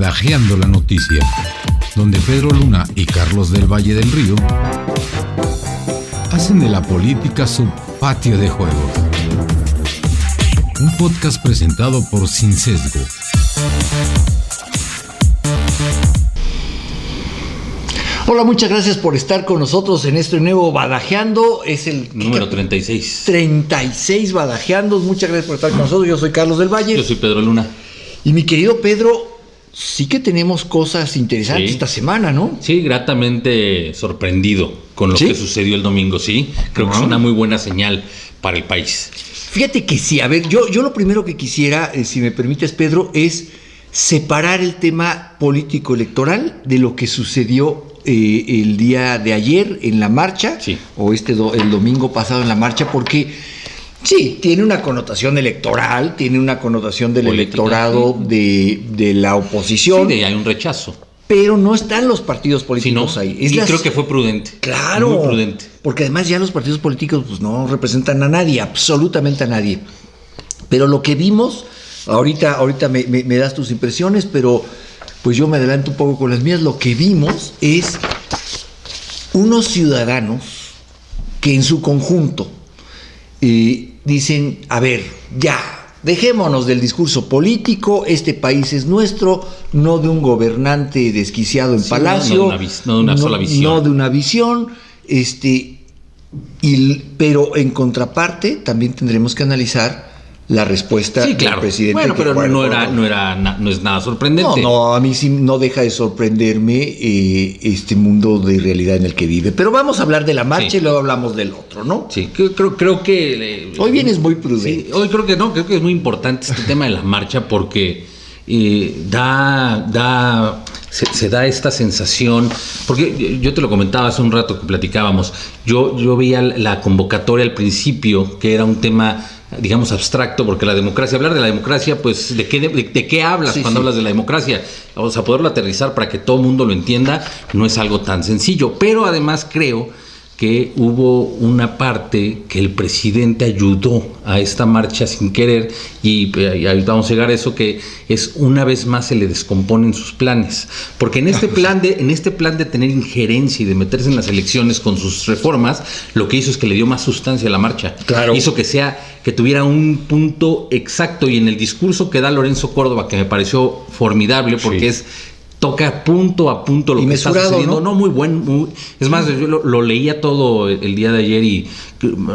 Badajeando la Noticia, donde Pedro Luna y Carlos del Valle del Río hacen de la política su patio de juegos. Un podcast presentado por Sin Sesgo. Hola, muchas gracias por estar con nosotros en este nuevo Badajeando. Es el número 36. 36 Badajeando. Muchas gracias por estar con nosotros. Yo soy Carlos del Valle. Yo soy Pedro Luna. Y mi querido Pedro, sí que tenemos cosas interesantes esta semana, ¿no? Sí, gratamente sorprendido con lo que sucedió el domingo, sí. Creo que es una muy buena señal para el país. Fíjate que sí, a ver, yo lo primero que quisiera, si me permites, Pedro, es separar el tema político-electoral de lo que sucedió el día de ayer en la marcha, o el domingo pasado en la marcha, porque sí, tiene una connotación electoral, tiene una connotación del electorado de la oposición. Sí, hay un rechazo. Pero no están los partidos políticos ahí. Creo que fue prudente. Claro. Muy prudente. Porque además ya los partidos políticos pues, no representan a nadie, absolutamente a nadie. Pero lo que vimos, ahorita me das tus impresiones, pero pues yo me adelanto un poco con las mías. Lo que vimos es unos ciudadanos que en su conjunto dicen, a ver, ya, dejémonos del discurso político, este país es nuestro, no de un gobernante desquiciado en Palacio, no de una sola visión. No de una visión, pero en contraparte también tendremos que analizar la respuesta del presidente. Bueno, pero no es nada sorprendente. No, a mí sí no deja de sorprenderme este mundo de realidad en el que vive. Pero vamos a hablar de la marcha y luego hablamos del otro, ¿no? Sí, creo que hoy vienes muy prudente. Sí, hoy creo que es muy importante este tema de la marcha porque se da esta sensación, porque yo te lo comentaba hace un rato que platicábamos, yo veía la convocatoria al principio, que era un tema, digamos, abstracto, porque hablar de la democracia, pues, ¿de qué hablas cuando hablas de la democracia? O sea, poderlo aterrizar para que todo el mundo lo entienda, no es algo tan sencillo, pero además creo que hubo una parte que el presidente ayudó a esta marcha sin querer, y ahorita vamos a llegar a eso, que es una vez más se le descomponen sus planes, porque en este plan de tener injerencia y de meterse en las elecciones con sus reformas, lo que hizo es que le dio más sustancia a la marcha. Claro. Hizo que tuviera un punto exacto, y en el discurso que da Lorenzo Córdoba, que me pareció formidable, porque toca punto a punto lo que está sucediendo. No, muy bueno. Es más, yo lo leía todo el día de ayer y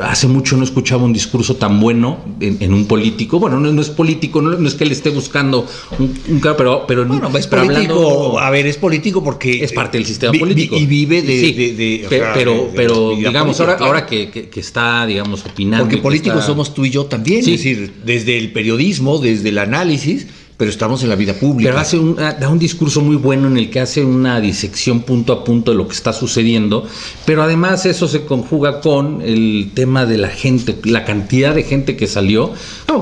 hace mucho no escuchaba un discurso tan bueno en un político. Bueno, no es político, no es que él esté buscando un pero bueno, es político. Hablando, a ver, es político porque es parte del sistema político y vive pero digamos ahora que está, digamos, opinando. Porque políticos somos tú y yo también, es decir, desde el periodismo, desde el análisis. Pero estamos en la vida pública. Pero da un discurso muy bueno en el que hace una disección punto a punto de lo que está sucediendo, pero además eso se conjuga con el tema de la gente, la cantidad de gente que salió,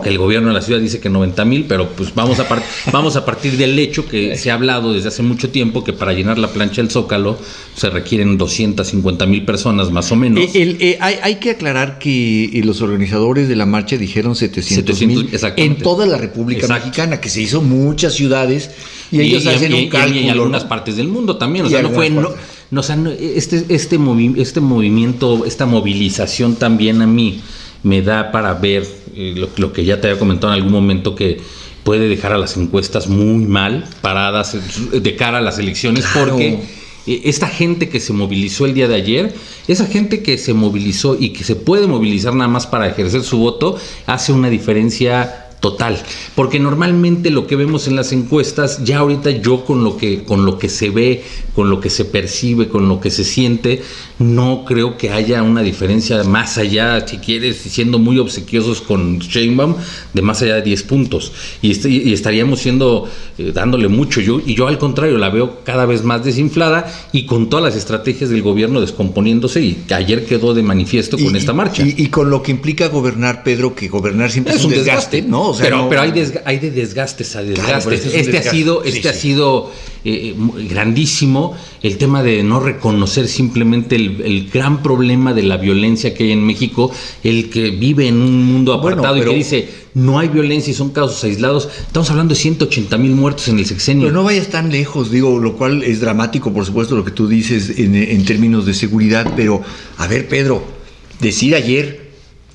que el gobierno de la ciudad dice que 90,000, pero pues vamos a partir del hecho que se ha hablado desde hace mucho tiempo que para llenar la plancha del Zócalo se requieren 250,000 personas más o menos. Hay que aclarar que los organizadores de la marcha dijeron 700,000 en toda la República Mexicana, que se hizo muchas ciudades y ellos hacen un cálculo. Y en algunas partes del mundo también, este movimiento, esta movilización también a mí me da para ver lo que ya te había comentado en algún momento, que puede dejar a las encuestas muy mal paradas de cara a las elecciones, porque esta gente que se movilizó el día de ayer, esa gente que se movilizó y que se puede movilizar nada más para ejercer su voto, hace una diferencia total, porque normalmente lo que vemos en las encuestas, ya ahorita yo con lo que se ve, con lo que se percibe, con lo que se siente, no creo que haya una diferencia más allá, si quieres, siendo muy obsequiosos con Sheinbaum, de más allá de 10 puntos, y estaríamos dándole mucho. Yo al contrario la veo cada vez más desinflada y con todas las estrategias del gobierno descomponiéndose, y que ayer quedó de manifiesto con esta marcha. Y con lo que implica gobernar, Pedro, que gobernar siempre es un desgaste, ¿no? O sea, pero hay de desgastes a desgastes. Claro, ha sido grandísimo el tema de no reconocer simplemente el el gran problema de la violencia que hay en México, el que vive en un mundo apartado y que dice, no hay violencia y son casos aislados. Estamos hablando de 180,000 muertos en el sexenio. Pero no vayas tan lejos, digo, lo cual es dramático, por supuesto, lo que tú dices en términos de seguridad, pero, a ver, Pedro, decir ayer...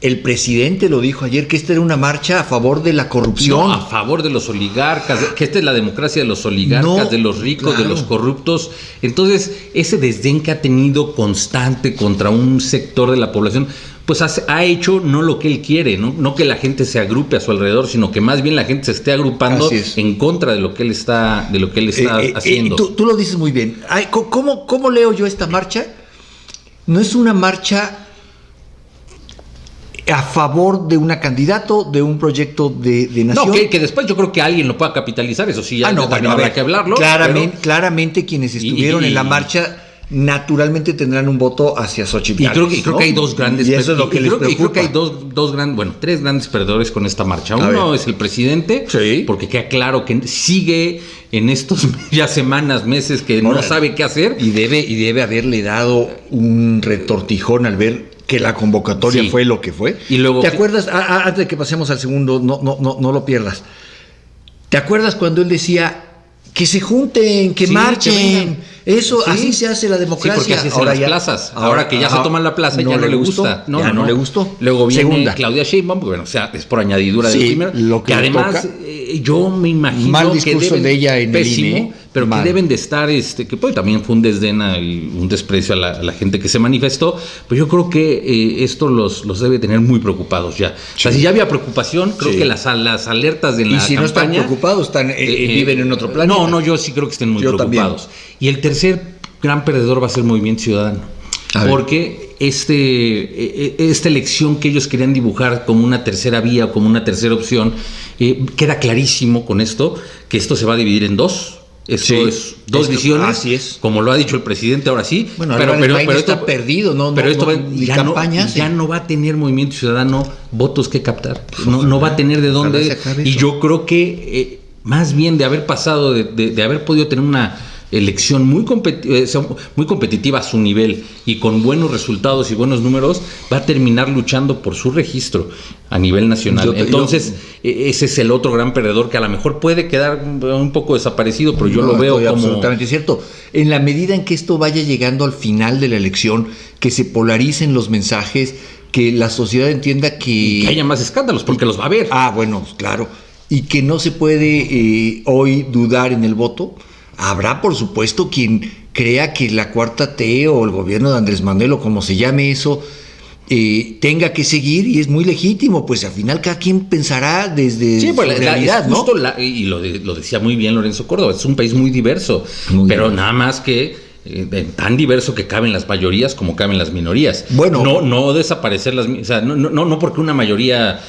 El presidente lo dijo ayer, que esta era una marcha a favor de la corrupción. No, a favor de los oligarcas, que esta es la democracia de los oligarcas, de los ricos, de los corruptos. Entonces, ese desdén que ha tenido constante contra un sector de la población, pues ha hecho no lo que él quiere, no que la gente se agrupe a su alrededor, sino que más bien la gente se esté agrupando en contra de lo que él está, haciendo. Tú lo dices muy bien. ¿Cómo leo yo esta marcha? No es una marcha a favor de un candidato, de un proyecto de nación. No, que después yo creo que alguien lo pueda capitalizar, eso sí, también habrá que hablarlo. Claramente quienes estuvieron en la marcha naturalmente tendrán un voto hacia Xochitl. Y creo que hay dos grandes... Y eso es lo que les preocupa. Y creo que hay tres grandes perdedores con esta marcha. Uno es el presidente, porque queda claro que sigue en estos ya semanas, meses que no sabe qué hacer. Y debe haberle dado un retortijón al ver que la convocatoria fue lo que fue. Y luego, ¿te acuerdas? Antes de que pasemos al segundo, no lo pierdas. ¿Te acuerdas cuando él decía que se junten, que marchen? Eso, así se hace la democracia. Sí, porque así se las plazas. Ahora que ya se toman la plaza, ya no le gusta. No le gustó. Luego viene Claudia Sheinbaum, bueno, o sea, es por añadidura del primero. Lo que además, yo me imagino mal discurso que de ella en pésimo, el INE, pero mal. Que deben de estar, que pues, también fue un desdén y un desprecio a la gente que se manifestó, pues yo creo que esto los debe tener muy preocupados ya. O sea, si ya había preocupación, creo que las alertas de la campaña... Y si no están preocupados, viven en otro planeta. No, yo sí creo que estén muy preocupados. También. Y el tercer gran perdedor va a ser el Movimiento Ciudadano. Porque esta elección que ellos querían dibujar como una tercera vía o como una tercera opción, queda clarísimo con esto que esto se va a dividir en dos. Esto es dos visiones, así es. Como lo ha dicho el presidente ahora sí. Bueno, pero esto está perdido, ya no va a tener Movimiento Ciudadano votos que captar. No va a tener de dónde. Y yo creo que más bien de haber pasado, de haber podido tener una elección muy competitiva a su nivel y con buenos resultados y buenos números, va a terminar luchando por su registro a nivel nacional. Entonces, ese es el otro gran perdedor que a lo mejor puede quedar un poco desaparecido, pero yo lo veo como... Absolutamente cierto. En la medida en que esto vaya llegando al final de la elección, que se polaricen los mensajes, que la sociedad entienda que haya más escándalos, porque los va a haber. Bueno, claro. Y que no se puede hoy dudar en el voto. Habrá, por supuesto, quien crea que la 4T o el gobierno de Andrés Manuel o como se llame eso, tenga que seguir, y es muy legítimo, pues al final cada quien pensará desde su realidad, ¿no? Y lo decía muy bien Lorenzo Córdoba, es un país muy diverso, pero nada más que tan diverso que caben las mayorías como caben las minorías. Bueno, no desaparecer o sea, no porque una mayoría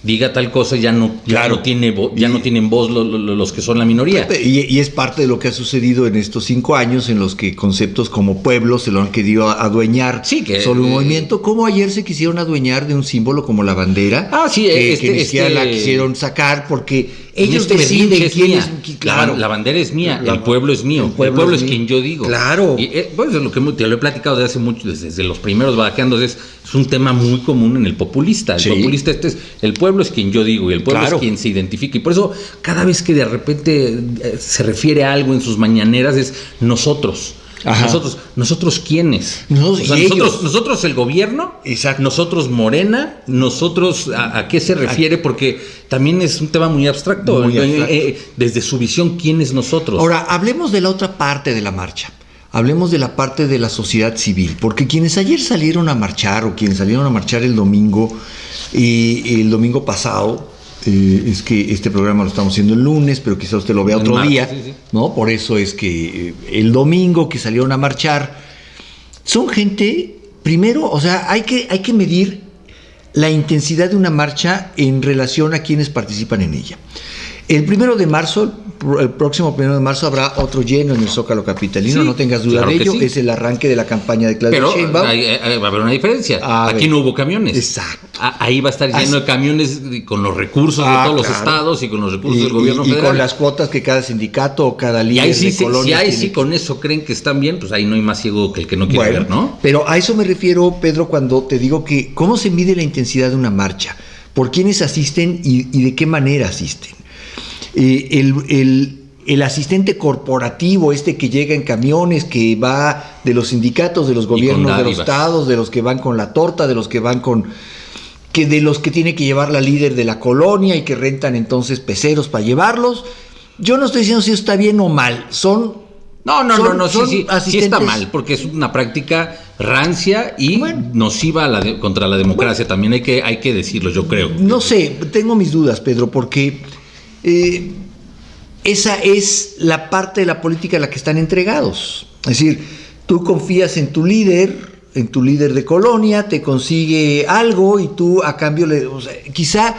diga tal cosa ya no tienen voz los que son la minoría. Y es parte de lo que ha sucedido en estos 5 años, en los que conceptos como pueblo se lo han querido adueñar sobre un movimiento, como ayer se quisieron adueñar de un símbolo como la bandera, que ni siquiera la quisieron sacar porque ellos deciden quién es. Claro, la bandera es mía, el pueblo es mío, el pueblo es quien yo digo. Claro. Y pues es lo que te lo he platicado desde hace mucho, desde los primeros Badaqueando, es un tema muy común en el populista. El populista el pueblo es quien yo digo y el pueblo es quien se identifica. Y por eso cada vez que de repente se refiere a algo en sus mañaneras es nosotros. Ajá. ¿Nosotros quiénes? Nosotros el gobierno. Exacto. Nosotros Morena. Nosotros ¿a qué se refiere? Porque también es un tema muy abstracto. Desde su visión, ¿quién es nosotros? Ahora, hablemos de la otra parte de la marcha. Hablemos de la parte de la sociedad civil, porque quienes ayer salieron a marchar o quienes salieron a marchar el domingo pasado, es que este programa lo estamos haciendo el lunes, pero quizá usted lo vea otro día, ¿no? Por eso es que el domingo que salieron a marchar son gente, primero, o sea, hay que medir la intensidad de una marcha en relación a quienes participan en ella. El 1 de marzo, el próximo 1 de marzo, habrá otro lleno en el Zócalo capitalino, Sí, no tengas duda claro de que ello. sí. Es el arranque de la campaña de Claudia Pero Sheinbaum. va a haber una diferencia. Aquí no hubo camiones. Exacto. Ahí va a estar lleno de camiones con los recursos de todos los estados y con los recursos del gobierno federal. Y con las cuotas que cada sindicato o cada Y líder ahí sí, de colonia si ahí tiene. sí con eso creen que están bien, pues ahí no hay más ciego que el que no quiere ver, ¿no? Pero a eso me refiero, Pedro, cuando te digo que cómo se mide la intensidad de una marcha, por quiénes asisten y de qué manera asisten. El asistente corporativo, que llega en camiones, que va de los sindicatos, de los gobiernos, de los estados, de los que van con la torta, de los que van de los que tiene que llevar la líder de la colonia y que rentan entonces peceros para llevarlos. Yo no estoy diciendo si eso está bien o mal, No, sí asistentes. está mal, porque es una práctica rancia y nociva contra la democracia. También hay que decirlo, yo creo. No sé, tengo mis dudas, Pedro, porque esa es la parte de la política a la que están entregados. Es decir, tú confías en tu líder de colonia, te consigue algo y tú a cambio quizá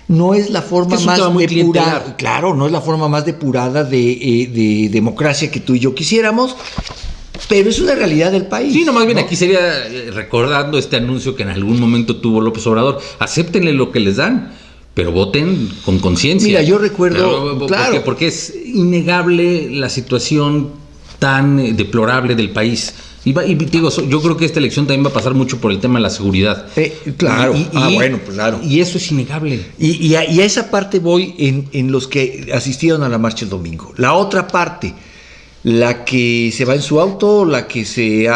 no es la forma más depurada, claro, no es la forma más depurada de democracia que tú y yo quisiéramos, pero es una realidad del país. Sí, no, más bien aquí sería recordando este anuncio que en algún momento tuvo López Obrador. Acéptenle lo que les dan, pero voten con conciencia. Mira, yo recuerdo, claro, porque es innegable la situación tan deplorable del país. Y digo, yo creo que esta elección también va a pasar mucho por el tema de la seguridad. Claro, claro. Y eso es innegable. Y a esa parte voy en los que asistieron a la marcha el domingo. La otra parte, la que se va en su auto, la que se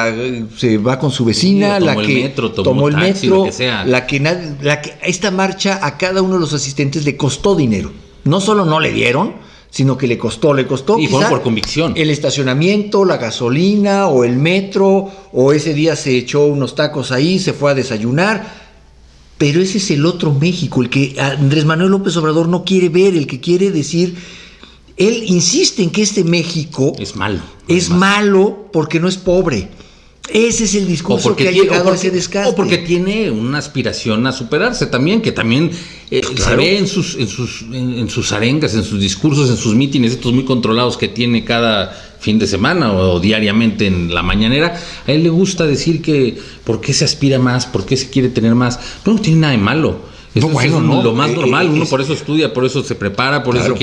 va con su vecina, la que tomó el metro, lo que sea. la que esta marcha a cada uno de los asistentes le costó dinero. No solo no le dieron, sino que le costó. Y fueron por convicción. El estacionamiento, la gasolina o el metro, o ese día se echó unos tacos ahí, se fue a desayunar. Pero ese es el otro México, el que Andrés Manuel López Obrador no quiere ver, el que quiere decir. Él insiste en que este México es malo. Es malo porque no es pobre. Ese es el discurso que ha llegado a ese desgaste. O porque tiene una aspiración a superarse también, que también se ve en sus arengas, en sus discursos, en sus mítines, estos muy controlados que tiene cada fin de semana o diariamente en la mañanera. A él le gusta decir que por qué se aspira más, por qué se quiere tener más. No tiene nada de malo. Es lo más normal. Uno por eso estudia, por eso se prepara, por eso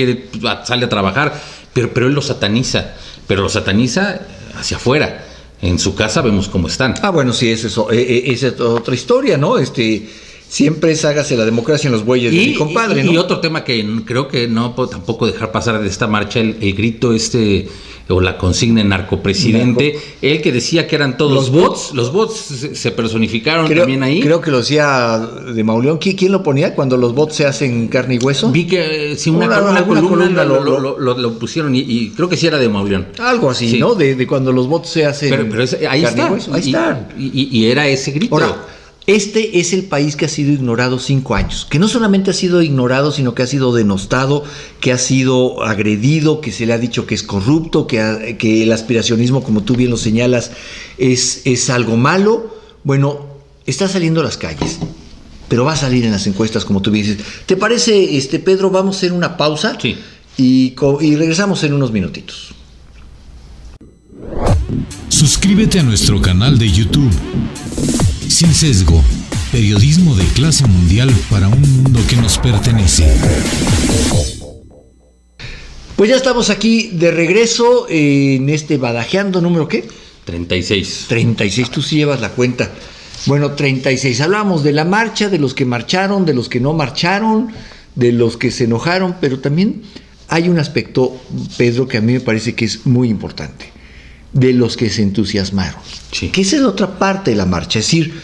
sale a trabajar. Pero él lo sataniza. Pero lo sataniza hacia afuera. En su casa vemos cómo están. Bueno, sí, esa es otra historia, ¿no? Siempre es hágase la democracia en los bueyes de mi compadre, ¿no? Y otro tema que creo que no puedo tampoco dejar pasar de esta marcha, el grito o la consigna en narcopresidente, él que decía que eran todos bots. Los bots se personificaron también ahí. Creo que lo decía de Mauleón. ¿Quién lo ponía cuando los bots se hacen carne y hueso? Vi que una columna lo pusieron y creo que sí era de Mauleón. Algo así, sí. ¿No? De cuando los bots se hacen ahí carne está. y hueso. Ahí están. Y era ese grito. Ahora, este es el país que ha sido ignorado 5 años, que no solamente ha sido ignorado, sino que ha sido denostado, que ha sido agredido, que se le ha dicho que es corrupto, que el aspiracionismo, como tú bien lo señalas, es algo malo. Bueno, está saliendo a las calles, pero va a salir en las encuestas, como tú bien dices. ¿Te parece, Pedro? Vamos a hacer una pausa. Sí. Y regresamos en unos minutitos. Suscríbete a nuestro canal de YouTube. Sin Sesgo, periodismo de clase mundial para un mundo que nos pertenece. Pues ya estamos aquí de regreso en Badajeando, ¿número qué? 36. 36, tú sí llevas la cuenta. Bueno, 36. Hablamos de la marcha, de los que marcharon, de los que no marcharon, de los que se enojaron, pero también hay un aspecto, Pedro, que a mí me parece que es muy importante. De los que se entusiasmaron. Sí. Que esa es la otra parte de la marcha. Es decir,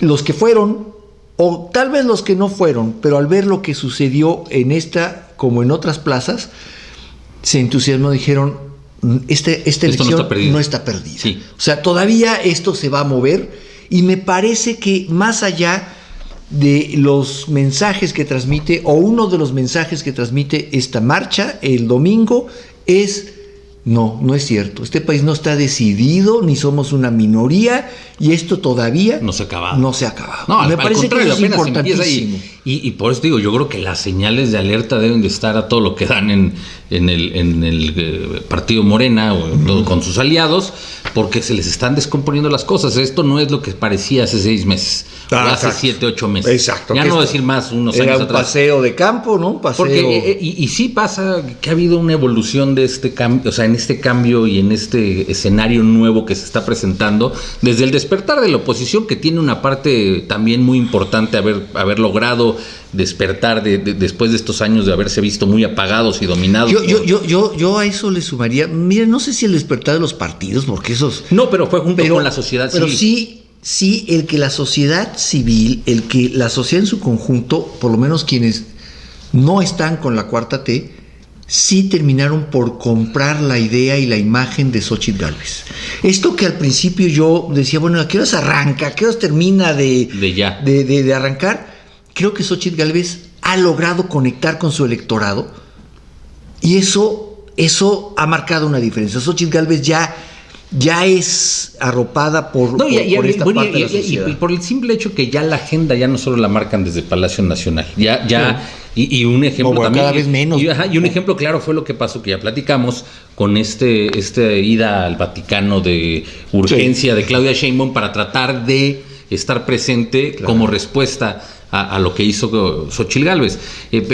los que fueron, o tal vez los que no fueron, pero al ver lo que sucedió en esta, como en otras plazas, se entusiasmó, dijeron, esta elección no está perdida. Sí. O sea, todavía esto se va a mover, y me parece que más allá de los mensajes que transmite, o uno de los mensajes que transmite esta marcha el domingo, es No, no es cierto. Este país no está decidido, ni somos una minoría, y esto todavía no se ha acabado. No se ha acabado. No, me parece que eso es importantísimo. Y por eso digo, yo creo que las señales de alerta deben de estar a todo lo que dan en el partido Morena o con sus aliados, porque se les están descomponiendo las cosas. Esto no es lo que parecía hace 6 meses, o hace 7, 8 meses. Exacto. Ya no decir más, unos años atrás. Era un paseo de campo, ¿no? Un paseo. Porque, y sí pasa que ha habido una evolución de este cambio, o sea, en este cambio y en este escenario nuevo que se está presentando, desde el despertar de la oposición, que tiene una parte también muy importante, haber logrado despertar después de estos años de haberse visto muy apagados y dominados. Yo a eso le sumaría, mira, no sé si el despertar de los partidos, porque esos... No, pero fue junto con la sociedad civil. Pero sí, el que la sociedad civil, el que la sociedad en su conjunto, por lo menos quienes no están con la Cuarta T, sí terminaron por comprar la idea y la imagen de Xóchitl Gálvez. Esto que al principio yo decía, bueno, ¿a qué horas arranca? ¿A qué horas termina de arrancar? Creo que Xóchitl Gálvez ha logrado conectar con su electorado y eso ha marcado una diferencia. Xóchitl Gálvez ya es arropada por esta parte de la sociedad. Y por el simple hecho que ya la agenda ya no solo la marcan desde Palacio Nacional, y un ejemplo también, cada vez menos. Y un ejemplo claro fue lo que pasó, que ya platicamos con este ida al Vaticano de urgencia de Claudia Sheinbaum para tratar de estar presente como respuesta a lo que hizo Xóchitl Gálvez.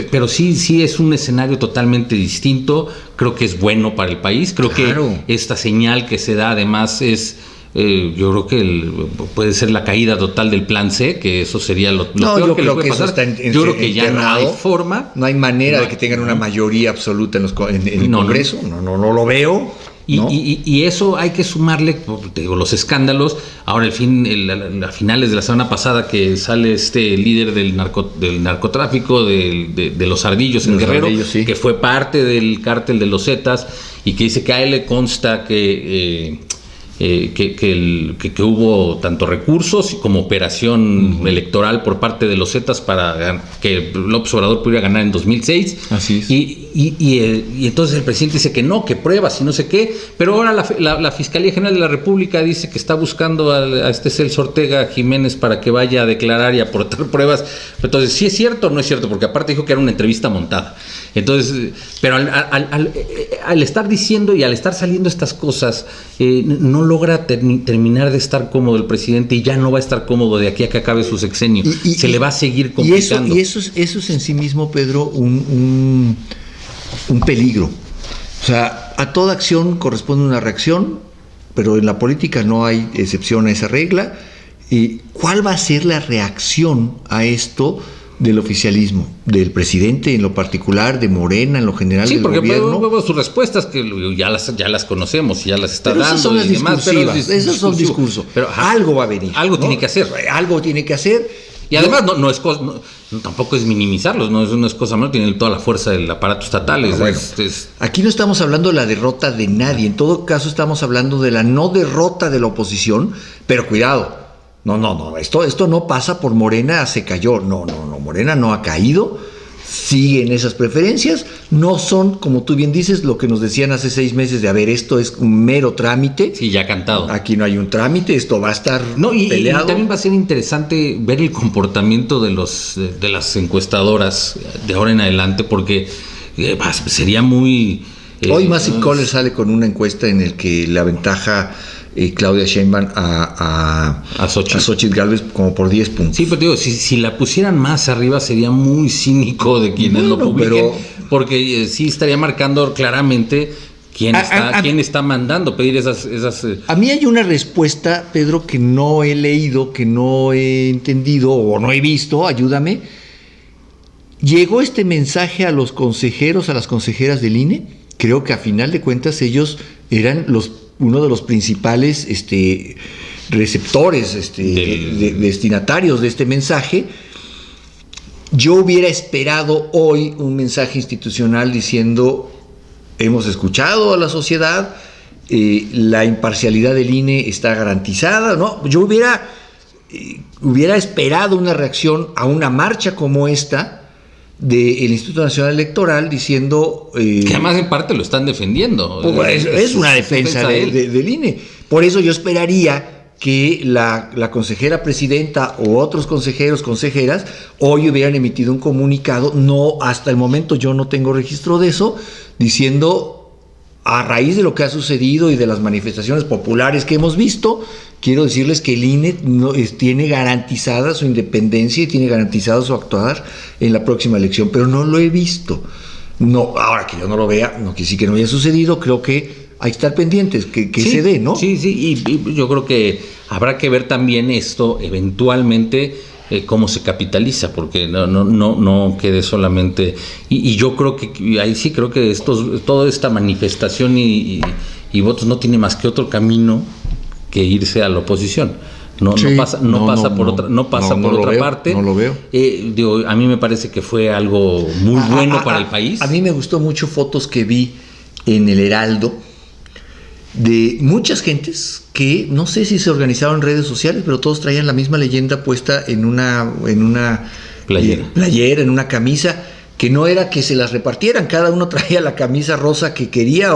Pero sí es un escenario totalmente distinto. Creo que es bueno para el país. Creo que esta señal que se da además es... yo creo que puede ser la caída total del plan C, que eso sería lo peor que le puede pasar. Yo creo que ya no hay forma. No hay manera de que tengan una mayoría absoluta en el Congreso. No lo veo. Y eso hay que sumarle, te digo, los escándalos. Ahora, a finales de la semana pasada, que sale este líder del narcotráfico, de los Ardillos en Guerrero, que fue parte del cártel de los Zetas, y que dice que a él le consta que hubo tanto recursos como operación electoral por parte de los Zetas para que López Obrador pudiera ganar en 2006. Así es. Y entonces el presidente dice que no, que pruebas y no sé qué, pero ahora la Fiscalía General de la República dice que está buscando a este Celso Ortega Jiménez para que vaya a declarar y aportar pruebas. Entonces, ¿sí es cierto o no es cierto? Porque aparte dijo que era una entrevista montada. Entonces, pero al estar diciendo y al estar saliendo estas cosas, no logra terminar de estar cómodo el presidente, y ya no va a estar cómodo de aquí a que acabe su sexenio. Se le va a seguir complicando. Y eso es en sí mismo, Pedro, un peligro. O sea, a toda acción corresponde una reacción, pero en la política no hay excepción a esa regla. ¿Y cuál va a ser la reacción a esto del oficialismo, del presidente en lo particular, de Morena en lo general, del gobierno? Sí, porque sus respuestas que ya las conocemos y ya las está dando. Esas son las discursivas, esos son discursos. Pero algo va a venir. Algo tiene que hacer. Algo tiene que hacer. Y además tampoco es minimizarlos, no es cosa menor, tienen toda la fuerza del aparato estatal. Aquí no estamos hablando de la derrota de nadie, en todo caso estamos hablando de la no derrota de la oposición, pero cuidado. No, esto no pasa por Morena, se cayó. No, Morena no ha caído, siguen esas preferencias, no son, como tú bien dices, lo que nos decían hace 6 meses de, esto es un mero trámite. Sí, ya cantado. Aquí no hay un trámite, esto va a estar peleado. Y también va a ser interesante ver el comportamiento de las encuestadoras de ahora en adelante, porque sería muy... Hoy Massive Caller sale con una encuesta en el que la ventaja... Claudia Sheinbaum a Xóchitl Gálvez como por 10 puntos. Sí, pero digo, si la pusieran más arriba sería muy cínico de quienes lo publiquen, porque sí estaría marcando claramente quién está mandando pedir esas... A mí hay una respuesta, Pedro, que no he leído, que no he entendido o no he visto, ayúdame. ¿Llegó este mensaje a los consejeros, a las consejeras del INE? Creo que a final de cuentas ellos eran uno de los principales receptores, destinatarios de este mensaje. Yo hubiera esperado hoy un mensaje institucional diciendo: hemos escuchado a la sociedad, la imparcialidad del INE está garantizada, ¿no? Yo hubiera esperado una reacción a una marcha como esta, del Instituto Nacional Electoral diciendo... que además en parte lo están defendiendo. Pues, es una defensa del INE. Por eso yo esperaría que la consejera presidenta o otros consejeros, consejeras, hoy hubieran emitido un comunicado. No, hasta el momento yo no tengo registro de eso, diciendo... A raíz de lo que ha sucedido y de las manifestaciones populares que hemos visto, quiero decirles que el INE tiene garantizada su independencia y tiene garantizado su actuar en la próxima elección, pero no lo he visto. No, ahora que yo no lo vea, no quiere decir que no haya sucedido, creo que hay que estar pendientes, que sí, se dé, ¿no? Sí, y yo creo que habrá que ver también esto eventualmente. Cómo se capitaliza, porque no quede solamente, y yo creo que ahí sí creo que toda esta manifestación y votos no tiene más que otro camino que irse a la oposición. No pasa por otra parte. No lo veo. A mí me parece que fue algo muy bueno para el país. A mí me gustó mucho fotos que vi en el Heraldo de muchas gentes que no sé si se organizaron en redes sociales, pero todos traían la misma leyenda puesta en una playera, en una camisa, que no era que se las repartieran, cada uno traía la camisa rosa que quería,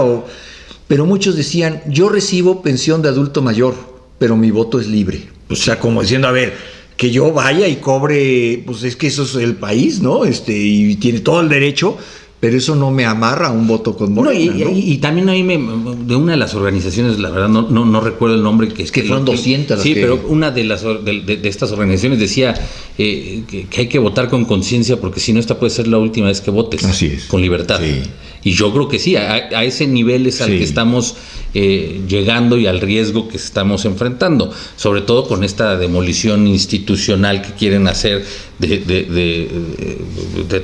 pero muchos decían, yo recibo pensión de adulto mayor, pero mi voto es libre. O sea, como diciendo, a ver, que yo vaya y cobre, pues es que eso es el país, ¿no? Y tiene todo el derecho. Pero eso no me amarra a un voto con Morena, ¿no? Y también a mí de una de las organizaciones, la verdad no recuerdo el nombre. Que fueron 200. Sí, pero una de estas organizaciones decía que hay que votar con conciencia, porque si no, esta puede ser la última vez que votes. Así es. Con libertad. Sí. Y yo creo que sí, a ese nivel es al que estamos llegando y al riesgo que estamos enfrentando, sobre todo con esta demolición institucional que quieren hacer de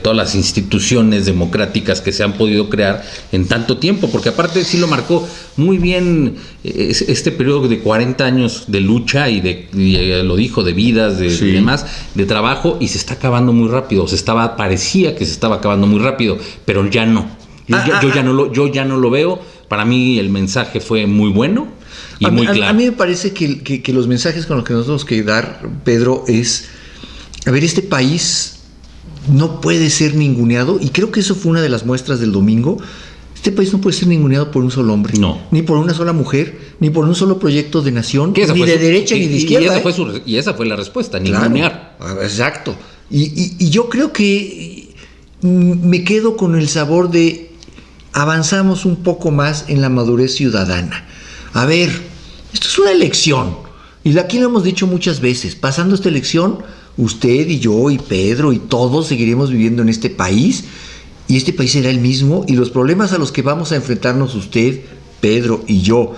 todas las instituciones democráticas que se han podido crear en tanto tiempo, porque aparte sí lo marcó muy bien este periodo de 40 años de lucha y lo dijo, de vidas, y demás, de trabajo, y se está acabando muy rápido, parecía que se estaba acabando muy rápido, pero ya no. Yo ya no lo veo. Para mí el mensaje fue muy bueno y muy claro. A mí me parece que los mensajes con los que nos tenemos que dar, Pedro, es, a ver, este país no puede ser ninguneado, y creo que eso fue una de las muestras del domingo. Este país no puede ser ninguneado por un solo hombre, ni por una sola mujer, ni por un solo proyecto de nación, ni de derecha ni de izquierda. Y esa fue la respuesta, ningunear. Claro, exacto. Y yo creo que me quedo con el sabor de avanzamos un poco más en la madurez ciudadana. A ver, esto es una elección, y aquí lo hemos dicho muchas veces, pasando esta elección, usted y yo y Pedro y todos seguiremos viviendo en este país, y este país será el mismo, y los problemas a los que vamos a enfrentarnos usted, Pedro y yo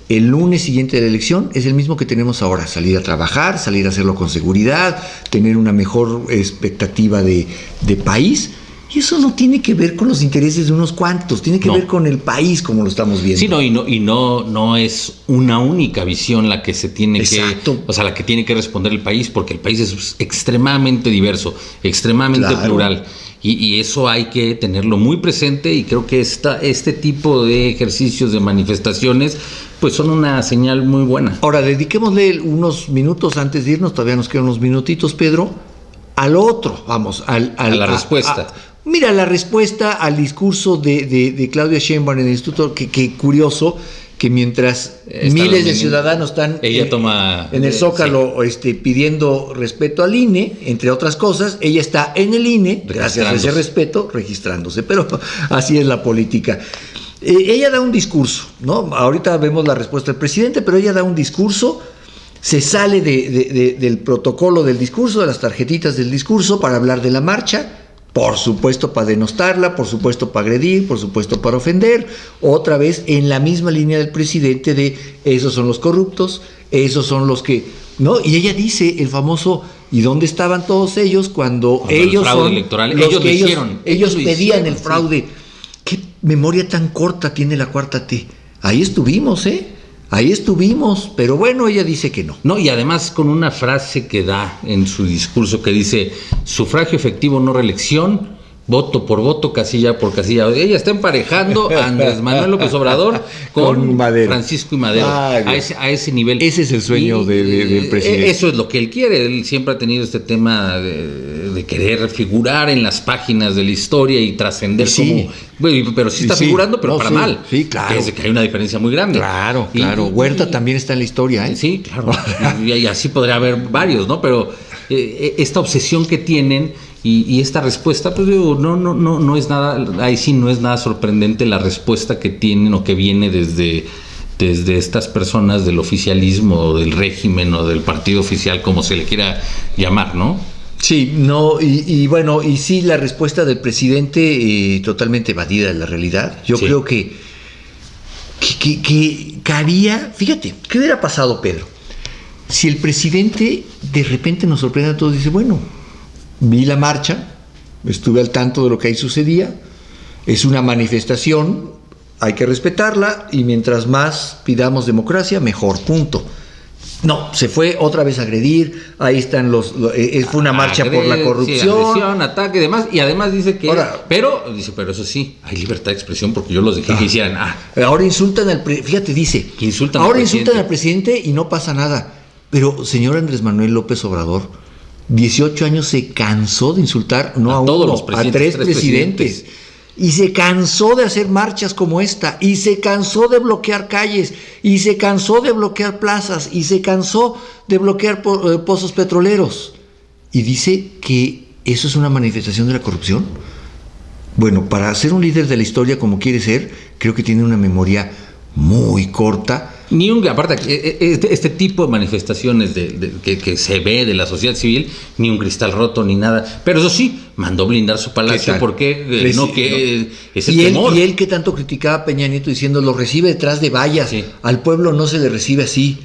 el lunes siguiente de la elección es el mismo que tenemos ahora: salir a trabajar, salir a hacerlo con seguridad, tener una mejor expectativa de país. Y eso no tiene que ver con los intereses de unos cuantos, tiene que ver con el país como lo estamos viendo. Sí, no es una única visión la que se tiene la que tiene que responder el país, porque el país es extremadamente diverso, extremadamente plural. Y eso hay que tenerlo muy presente, y creo que este tipo de ejercicios, de manifestaciones, pues son una señal muy buena. Ahora, dediquémosle unos minutos antes de irnos, todavía nos quedan unos minutitos, Pedro, al otro, vamos, a la respuesta. Mira, la respuesta al discurso de Claudia Sheinbaum en el instituto, que curioso, que mientras miles de ciudadanos están en el Zócalo pidiendo respeto al INE, entre otras cosas, ella está en el INE, gracias a ese respeto, registrándose. Pero así es la política. Ella da un discurso, ¿no? Ahorita vemos la respuesta del presidente, pero ella da un discurso, se sale del protocolo del discurso, de las tarjetitas del discurso, para hablar de la marcha. Por supuesto para denostarla, por supuesto para agredir, por supuesto para ofender, otra vez en la misma línea del presidente de esos son los corruptos, esos son los que, ¿no? Y ella dice el famoso, ¿y dónde estaban todos ellos cuando ellos el fraude son electoral, los ellos que lo hicieron, ellos pedían el fraude? ¿Qué memoria tan corta tiene la Cuarta T? Ahí estuvimos, ahí estuvimos, pero bueno, ella dice que no. No, y además con una frase que da en su discurso que dice: sufragio efectivo, no reelección, voto por voto, casilla por casilla. Ella está emparejando a Andrés Manuel López Obrador con Francisco y Madero. A ese nivel. Ese es el sueño del presidente. Eso es lo que él quiere. Él siempre ha tenido este tema de querer figurar en las páginas de la historia y trascender como... Pero sí está figurando, pero para mal. Sí, claro. Es que hay una diferencia muy grande. Claro. Huerta también está en la historia, ¿eh? Sí, claro. y así podría haber varios, ¿no? Pero esta obsesión que tienen... Y esta respuesta, pues digo, no es nada, ahí sí no es nada sorprendente la respuesta que tienen o que viene desde estas personas del oficialismo o del régimen o del partido oficial, como se le quiera llamar, ¿no? Sí, no, y bueno, y sí, la respuesta del presidente totalmente evadida de la realidad. Yo creo que cabía, fíjate, ¿qué hubiera pasado, Pedro? Si el presidente de repente nos sorprende a todos y dice, bueno, vi la marcha, estuve al tanto de lo que ahí sucedía, es una manifestación, hay que respetarla y mientras más pidamos democracia, mejor, punto. No, se fue otra vez a agredir, ahí están fue una marcha por la corrupción. Sí, agresión, ataque y demás, y además dice que... Pero eso sí, hay libertad de expresión porque yo los dejé que hicieran... Ahora insultan al presidente, fíjate, dice, insultan al presidente y no pasa nada. Pero, señor Andrés Manuel López Obrador, 18 años se cansó de insultar no a uno, a tres presidentes. Y se cansó de hacer marchas como esta, y se cansó de bloquear calles, y se cansó de bloquear plazas, y se cansó de bloquear pozos petroleros. Y dice que eso es una manifestación de la corrupción. Bueno, para ser un líder de la historia como quiere ser, creo que tiene una memoria muy corta. Aparte, este tipo de manifestaciones que se ve de la sociedad civil, ni un cristal roto ni nada, pero eso sí, mandó blindar su palacio porque es el temor. Y él que tanto criticaba a Peña Nieto diciendo lo recibe detrás de vallas, al pueblo no se le recibe así.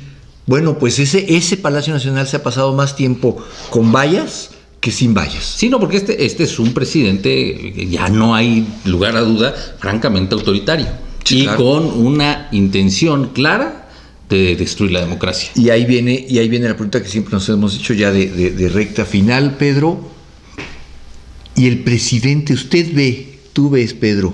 Bueno, pues ese Palacio Nacional se ha pasado más tiempo con vallas que sin vallas. Sí, no, porque este es un presidente, ya no hay lugar a duda, francamente autoritario. Sí, claro. Con una intención clara de destruir la democracia. Y ahí viene la pregunta que siempre nos hemos hecho ya de recta final, Pedro. Y el presidente, tú ves, Pedro,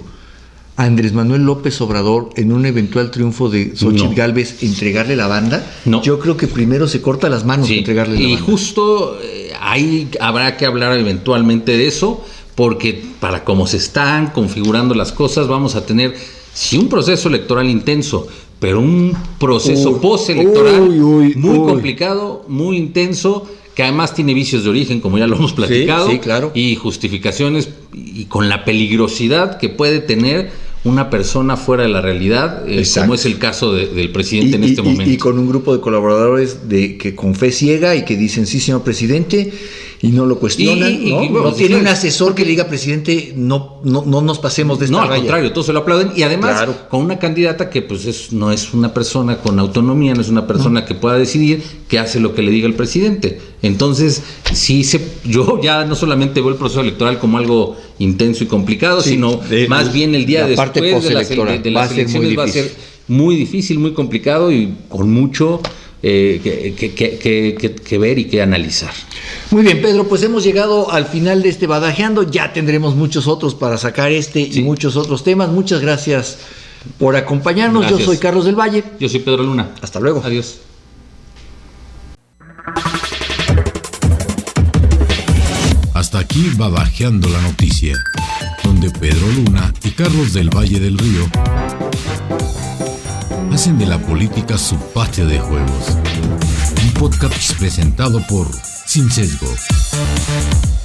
a Andrés Manuel López Obrador en un eventual triunfo de Xóchitl Gálvez entregarle la banda. No. Yo creo que primero se corta las manos entregarle la banda. Y justo ahí habrá que hablar eventualmente de eso, porque para cómo se están configurando las cosas, vamos a tener... Sí, un proceso electoral intenso, pero un proceso postelectoral muy complicado, muy intenso, que además tiene vicios de origen, como ya lo hemos platicado, sí, claro. Y justificaciones, y con la peligrosidad que puede tener una persona fuera de la realidad, como es el caso del presidente en este momento. Y con un grupo de colaboradores que con fe ciega y que dicen, sí, señor presidente, y no lo cuestionan, no tiene un asesor que le diga, presidente, no nos pasemos de esta raya. No, al contrario, todos se lo aplauden, y además con una candidata que pues no es una persona con autonomía, no es una persona que pueda decidir, que hace lo que le diga el presidente. Entonces, yo ya no solamente veo el proceso electoral como algo intenso y complicado, sino más bien el día después de las elecciones va a ser muy difícil, muy complicado y con mucho que ver y que analizar. Muy bien, Pedro, pues hemos llegado al final de este Badajeando. Ya tendremos muchos otros para sacar y muchos otros temas. Muchas gracias por acompañarnos. Gracias. Yo soy Carlos del Valle. Yo soy Pedro Luna. Hasta luego. Adiós. Hasta aquí Badajeando la Noticia, donde Pedro Luna y Carlos del Valle del Río hacen de la política su patio de juegos. Un podcast presentado por Sin Sesgo.